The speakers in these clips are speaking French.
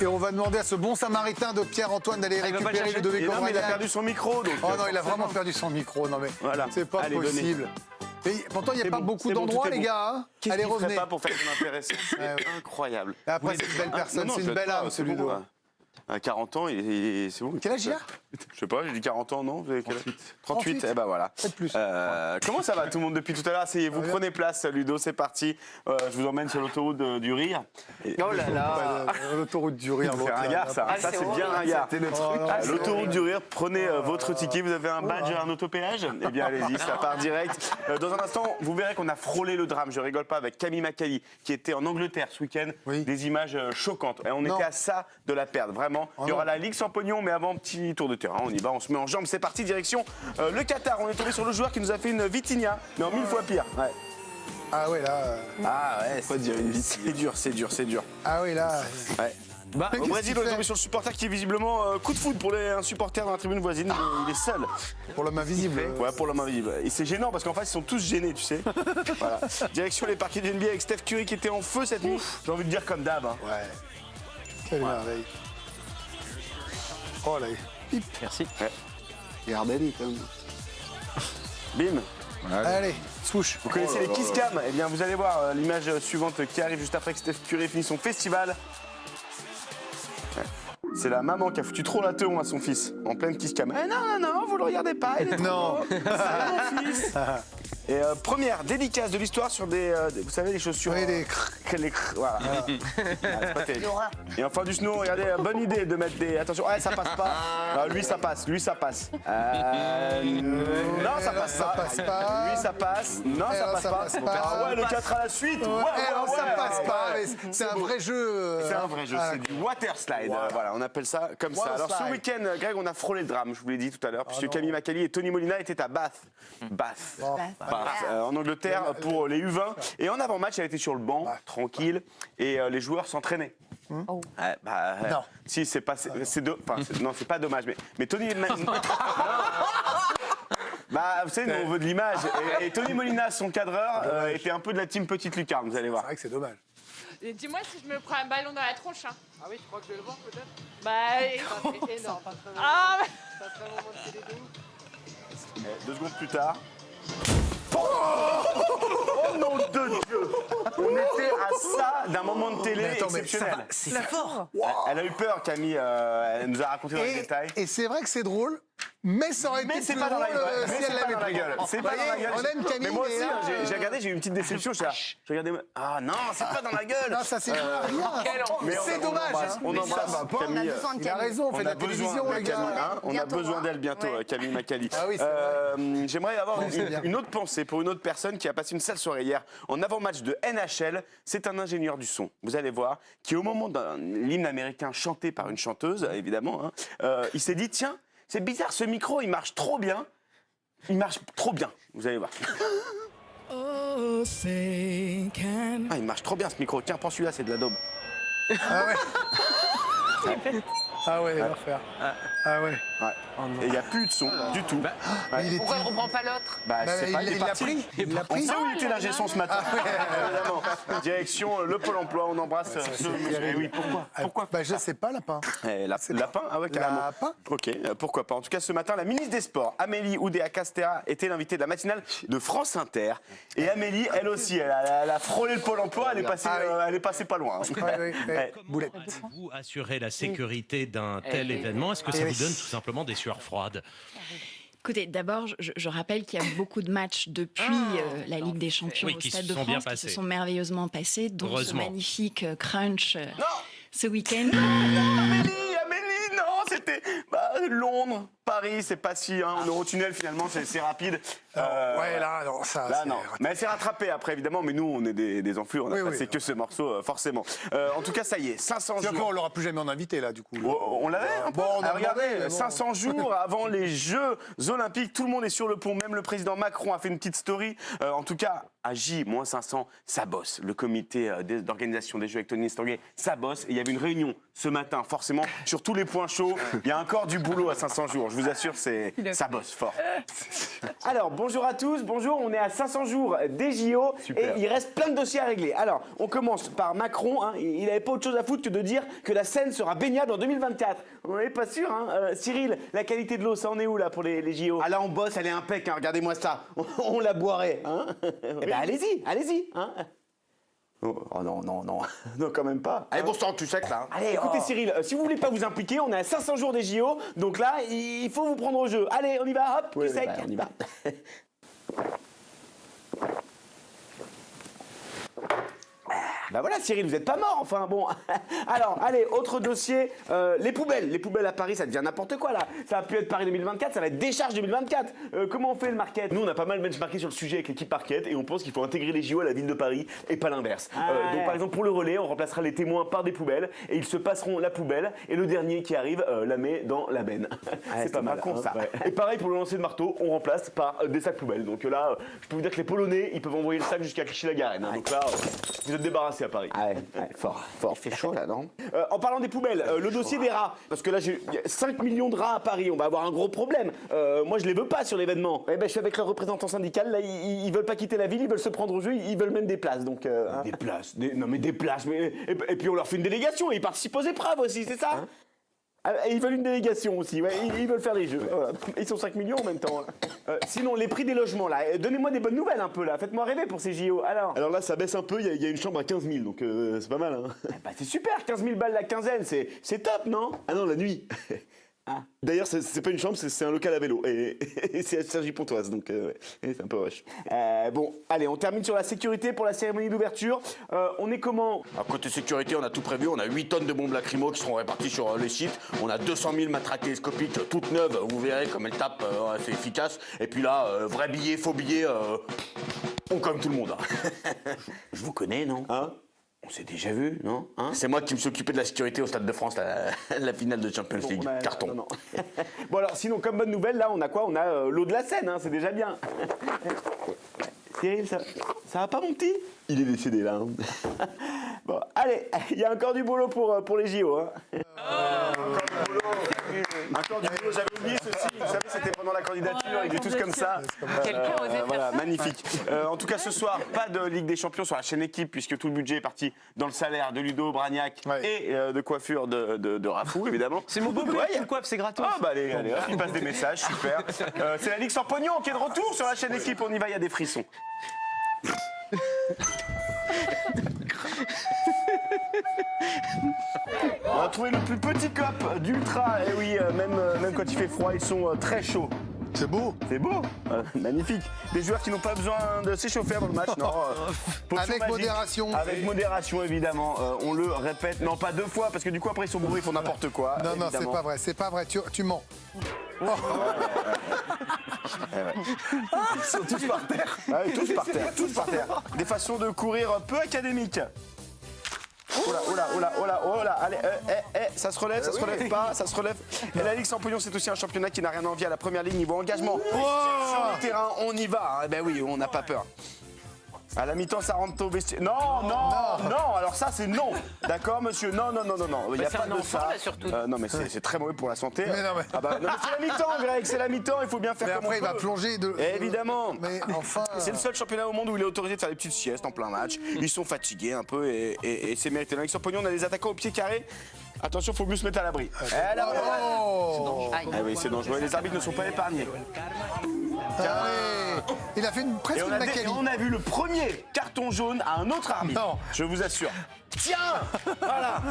Et on va demander à ce bon samaritain de Pierre-Antoine d'aller récupérer Ludovico Non, mais il a Bragnac. perdu son micro. Donc, Oh non, il a vraiment perdu son micro. Non mais Voilà. c'est pas Allez, possible. Et pourtant, il n'y a C'est pas bon, beaucoup c'est bon, d'endroits, tout est les bon. gars. Hein. Qu'est-ce Allez, qu'il ferait revenez. pas pour faire son intéressant? C'est ouais. incroyable. Et après, Vous c'est une belle personne, non, c'est une je belle l'aide âme, pas, ce c'est bon, Ludo. là. À 40 ans, c'est bon. Quel âge il a? Je sais pas, j'ai dit 40 ans, non? Vous avez quel âge 38. Eh ben voilà. Peut-être plus. Comment ça va tout le monde depuis tout à l'heure? Asseyez-vous, prenez place, Ludo, c'est parti. Je vous emmène sur l'autoroute du rire. Oh là là. L'autoroute du rire. C'est ringard, ça. Ça, c'est bien ringard. L'autoroute du rire, prenez votre ticket. Vous avez un badge, un autopéage? Eh bien, allez-y, ça part direct. Dans un instant, vous verrez qu'on a frôlé le drame. Je rigole pas, avec Camille Macali, qui était en Angleterre ce week-end. Oui. Des images choquantes. Et on était à ça de la perdre, vraiment. Il y aura la Ligue sans pognon, mais avant, petit tour de terrain. On y va, on se met en jambes. C'est parti, direction le Qatar. On est tombé sur le joueur qui nous a fait une Vitinha, mais en 1000 fois pire. Ouais. Ah ouais, là. Ah ouais, c'est dur, c'est dur, c'est dur. Ah oui, là. Ouais. Au qu'est-ce Brésil, qu'il on est fait tombé sur le supporter qui est visiblement coup de foudre pour un supporter dans la tribune voisine. Mais il est seul. Pour l'homme invisible. Ouais, pour l'homme invisible. Et c'est gênant parce qu'en fait, ils sont tous gênés, tu sais. Voilà. Direction les parquets du NBA avec Steph Curry qui était en feu cette nuit. J'ai envie de dire comme d'hab. Hein. Ouais. Quelle merveille. Oh là. Pip. Merci. Ouais. Regardez-les quand même. Bim. Allez, swoosh. Vous connaissez les Kiss Cam? Eh bien, vous allez voir l'image suivante qui arrive juste après que Steph Curry finit son festival. Ouais. C'est la maman qui a foutu trop la teon à son fils en pleine Kiss Cam. Eh non, vous le regardez pas, il est trop Non. beau. C'est mon fils. Et première dédicace de l'histoire sur vous savez, les chaussures. Oui, les voilà. C'est pas terrible. Et enfin du snow, regardez, bonne idée de mettre des. Attention, ouais, ça passe pas. Lui, ça passe. Non, ça passe ça passe pas. Lui, ça passe. Non, ça passe pas. passe pas. Ah ouais, le 4 à la suite. Non, ça passe pas. Mais c'est un vrai jeu. C'est un vrai jeu, c'est du water slide. Voilà, on appelle ça comme ça. Alors ce week-end, Greg, on a frôlé le drame, je vous l'ai dit tout à l'heure, puisque Camille Macali et Tony Molina étaient à Bath. En Angleterre pour les U20. Et en avant-match, elle était sur le banc, tranquille, et les joueurs s'entraînaient. Non. Si, c'est pas, non, c'est pas dommage, mais Tony. Bah, vous savez, nous, on veut de l'image. Et Tony Molina, son cadreur, était un peu de la team Petite Lucarne, vous allez voir. C'est vrai que c'est dommage. Et dis-moi si je me prends un ballon dans la tronche. Hein. Ah oui, tu crois que je vais le voir peut-être? Bah, C'est énorme. ah, Ça serait un moment de télé de ouf. 2 secondes plus tard. Oh nom de Dieu! On était à ça d'un moment de télé exceptionnel. C'est fort. Elle a eu peur, Camille. Elle nous a raconté dans les détails. Et c'est vrai que c'est drôle, mais ça aurait été Mais c'est plus pas dans la drôle gueule. si Mais elle c'est pas l'avait dans la pris. gueule. C'est pas dans la gueule. On aime Camille, Mais moi aussi, mais là, j'ai regardé, j'ai eu une petite déception. J'ai regardé. Ah non, c'est pas dans la gueule. Non, ça c'est rien. Mais C'est dommage. On embrasse Camille. Il a raison, on fait de la besoin télévision, de les Camille, gars. hein. On a besoin d'elle bientôt, Camille Macali. Ah oui, c'est vrai. J'aimerais avoir c'est bien. une autre pensée pour une autre personne qui a passé une sale soirée hier en avant-match de NHL. C'est un ingénieur du son, vous allez voir, qui au moment d'un hymne américain chanté par une chanteuse, évidemment, hein, il s'est dit, tiens, c'est bizarre, ce micro, il marche trop bien. Il marche trop bien, vous allez voir. Ah, il marche trop bien ce micro. Tiens, prends celui-là, c'est de la daube. Ah ouais. Ah ouais, l'enfer. Ah ouais. Et il n'y a plus de son du tout. Mais il est pourquoi on reprend pas l'autre? Bah, Bah, c'est pas, il l'a parti. pris. Il l'a On pris. sait où il était l'ingé son ce matin. Évidemment. Direction le Pôle emploi, on embrasse ce monsieur. Eh oui, pourquoi Bah je sais pas, lapin. Lapin? Ah ouais, carrément. Lapin. Ok, pourquoi pas. En tout cas, ce matin, la ministre des Sports, Amélie Oudéa-Castéra, était l'invitée de la matinale de France Inter. Et Amélie, elle aussi, elle a frôlé le Pôle emploi, elle est passée pas loin. Ouais. Boulette. Vous assurez la sécurité d'un tel événement. Est-ce que ça vous donne tout simplement des sueurs froides? Écoutez, d'abord, je rappelle qu'il y a beaucoup de matchs depuis la Ligue des Champions Oui, au qui Stade se de sont bien France qui passés. se sont merveilleusement passés, dont ce Heureusement. magnifique crunch ce week-end. Amélie, non, c'était Londres, Paris, c'est pas si, hein, Eurotunnel finalement, c'est rapide. Ouais, là, non, ça. Là, c'est- non. Mais elle s'est rattrapée après, évidemment, mais nous, on est des enflures, on a Oui, passé oui. que ce morceau, forcément. En tout cas, ça y est, 500 C'est encore, jours. on l'aura plus jamais en invité, là, du coup. On l'avait un peu. Bon, on a regardé, demandé, mais bon. 500 jours avant les Jeux Olympiques, tout le monde est sur le pont, même le président Macron a fait une petite story. En tout cas, à J-500, ça bosse. Le comité d'organisation des Jeux avec Tony Estanguet, ça bosse. Et il y avait une réunion ce matin, forcément, sur tous les points chauds. Il y a encore du boulot à 500 jours. Je vous assure, ça bosse fort. Alors, bonjour à tous. Bonjour, on est à 500 jours des JO. Super. Et il reste plein de dossiers à régler. Alors, on commence par Macron. Hein. Il n'avait pas autre chose à foutre que de dire que la Seine sera baignable en 2024. On n'est pas sûr. Hein. Cyril, la qualité de l'eau, ça en est où là pour les JO? Ah là, on bosse, elle est impec, hein, regardez-moi ça. On la boirait. Hein. Eh ben, allez-y. Hein. Oh non, non, quand même pas. Allez, bon sang, tu sais que là. Hein. Allez, écoutez Cyril, si vous voulez pas vous impliquer, on est à 500 jours des JO, donc là, il faut vous prendre au jeu. Allez, on y va, hop, Ouais, tu sec. bah, on y va. Bah voilà Cyril, vous êtes pas mort, enfin bon. Alors, allez, autre dossier, les poubelles. Les poubelles à Paris, ça devient n'importe quoi là. Ça va plus être Paris 2024, ça va être Décharge 2024. Comment on fait le market? Nous, on a pas mal benchmarké sur le sujet avec l'équipe Parquet et on pense qu'il faut intégrer les JO à la ville de Paris et pas l'inverse. Donc par exemple, pour le relais, on remplacera les témoins par des poubelles et ils se passeront la poubelle et le dernier qui arrive la met dans la benne. C'est pas mal con ça. Ouais. Et pareil pour le lancer de marteau, on remplace par des sacs poubelles. Donc là, je peux vous dire que les Polonais, ils peuvent envoyer le sac jusqu'à Clichy-la-Garenne. Hein. Donc là, vous êtes débarrassés à Paris. Ah ouais, fort. Il fait chaud là, non? En parlant des poubelles, le dossier des rats, parce que là il y a 5 millions de rats à Paris, on va avoir un gros problème. Moi je les veux pas sur l'événement. Eh ben, je suis avec leur représentant syndical, là ils veulent pas quitter la ville, ils veulent se prendre au jeu, ils veulent même des places. Donc, hein. Des places, non mais des places, mais, et puis on leur fait une délégation, ils participent aux épreuves aussi, c'est ça? Et ils veulent une délégation aussi, ouais, ils veulent faire les jeux. Voilà. Ils sont 5 millions en même temps. Sinon, les prix des logements, là, donnez-moi des bonnes nouvelles un peu, là. Faites-moi rêver pour ces JO. Alors là, ça baisse un peu, il y a une chambre à 15 000, donc c'est pas mal. Hein. Bah, c'est super, 15 000 balles la quinzaine, c'est top, non? Ah non, la nuit. Ah. D'ailleurs, c'est pas une chambre, c'est un local à vélo. Et c'est à Cergy-Pontoise, donc ouais, c'est un peu rush. Bon, allez, on termine sur la sécurité pour la cérémonie d'ouverture. On est comment? À côté sécurité, on a tout prévu. On a 8 tonnes de bombes lacrymo qui seront réparties sur les sites. On a 200 000 matraques télescopiques toutes neuves. Vous verrez comme elles tapent, c'est efficace. Et puis là, vrai billet, faux billet, on comme tout le monde. Hein. Je vous connais, non? Hein? On s'est déjà vu, non? Hein? C'est moi qui me suis occupé de la sécurité au Stade de France, la finale de Champions League. Bah, Carton. non. Bon alors, sinon, comme bonne nouvelle, là, on a quoi? On a l'eau de la Seine, hein, c'est déjà bien. Cyril, ça va pas, mon petit? Il est décédé, là. Hein. Bon, allez, il y a encore du boulot pour les JO. Hein. Encore du boulot, j'avais oublié ceci. Vous savez, c'était pendant la candidature, ils étaient tous comme ça. Quelqu'un osait faire Voilà, ça? magnifique. En tout cas, ce soir, pas de Ligue des Champions sur la chaîne Équipe, puisque tout le budget est parti dans le salaire de Ludo Bragnac et de coiffure de Rafou, évidemment. C'est mon beau-père qui me coiffe, c'est gratos. Ah bah allez, hop, il passe des messages, super. C'est la Ligue sans pognon qui est de retour sur la chaîne Équipe, on y va, il y a des frissons. On a trouvé le plus petit cop d'Ultra, et oui, même quand il fait froid, ils sont très chauds. C'est beau. C'est beau, magnifique. Des joueurs qui n'ont pas besoin de s'échauffer avant le match, non. Potion Avec magique. modération. Avec modération, évidemment. On le répète, non pas 2 fois, parce que du coup après ils sont bourrés, ils font n'importe quoi. Non, non, évidemment. c'est pas vrai, tu mens. Ils sont tous par terre. Ouais, tous par terre. Des façons de courir peu académiques. Oh là, allez, ça se relève, ça se relève pas, ça se relève. Et la Ligue sans pognon, c'est aussi un championnat qui n'a rien à envier à la première ligue niveau engagement. Sur le terrain, on y va, hein. Ben oui, on n'a pas peur. À la mi-temps, ça rentre au vestiaire. Non, alors ça, c'est non. D'accord, monsieur? Non. Il n'y a pas de ça. Là, surtout. Non, mais c'est très mauvais pour la santé. Mais non, mais- Ah bah, non, mais c'est la mi-temps, Greg, c'est la mi-temps, il faut bien faire Mais comme après, on il va peut. plonger de. Évidemment. Mais enfin. C'est le seul championnat au monde où il est autorisé de faire des petites siestes en plein match. Ils sont fatigués un peu et c'est mérité. Dans Sans pognon, on a des attaquants au pied carré. Attention, faut mieux se mettre à l'abri. Oh. Ah oui, c'est dangereux. Les arbitres ne sont pas épargnés. Allez. Il a fait presque Et une Nakali. on a vu le premier carton jaune à un autre arbitre. Non. Je vous assure. Tiens, voilà.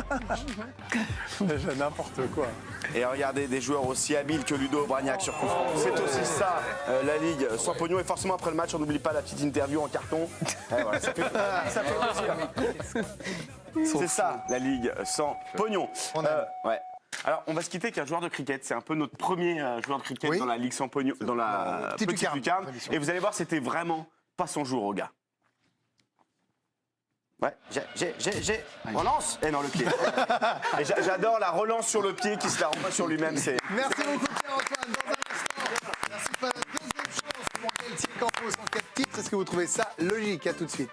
N'importe quoi. Et regardez des joueurs aussi habiles que Ludo Bragnac sur coup franc. C'est aussi ça, la Ligue sans pognon. Et forcément, après le match, on n'oublie pas la petite interview en carton. Et voilà, ça fait plaisir. C'est ça, la Ligue sans pognon. Ouais. Alors, on va se quitter avec un joueur de cricket. C'est un peu notre premier joueur de cricket dans la Ligue sans pognon, dans la petite lucarne. Et vous allez voir, c'était vraiment pas son jour au gars. Ouais, j'ai. Relance. Eh non, le pied. Et j'adore la relance sur le pied qui se la renvoie sur lui-même. Merci beaucoup Pierre-Antoine. Dans un instant, merci pour la deuxième chance pour Galtier Campos en 4 titre. Est-ce que vous trouvez ça logique? À tout de suite.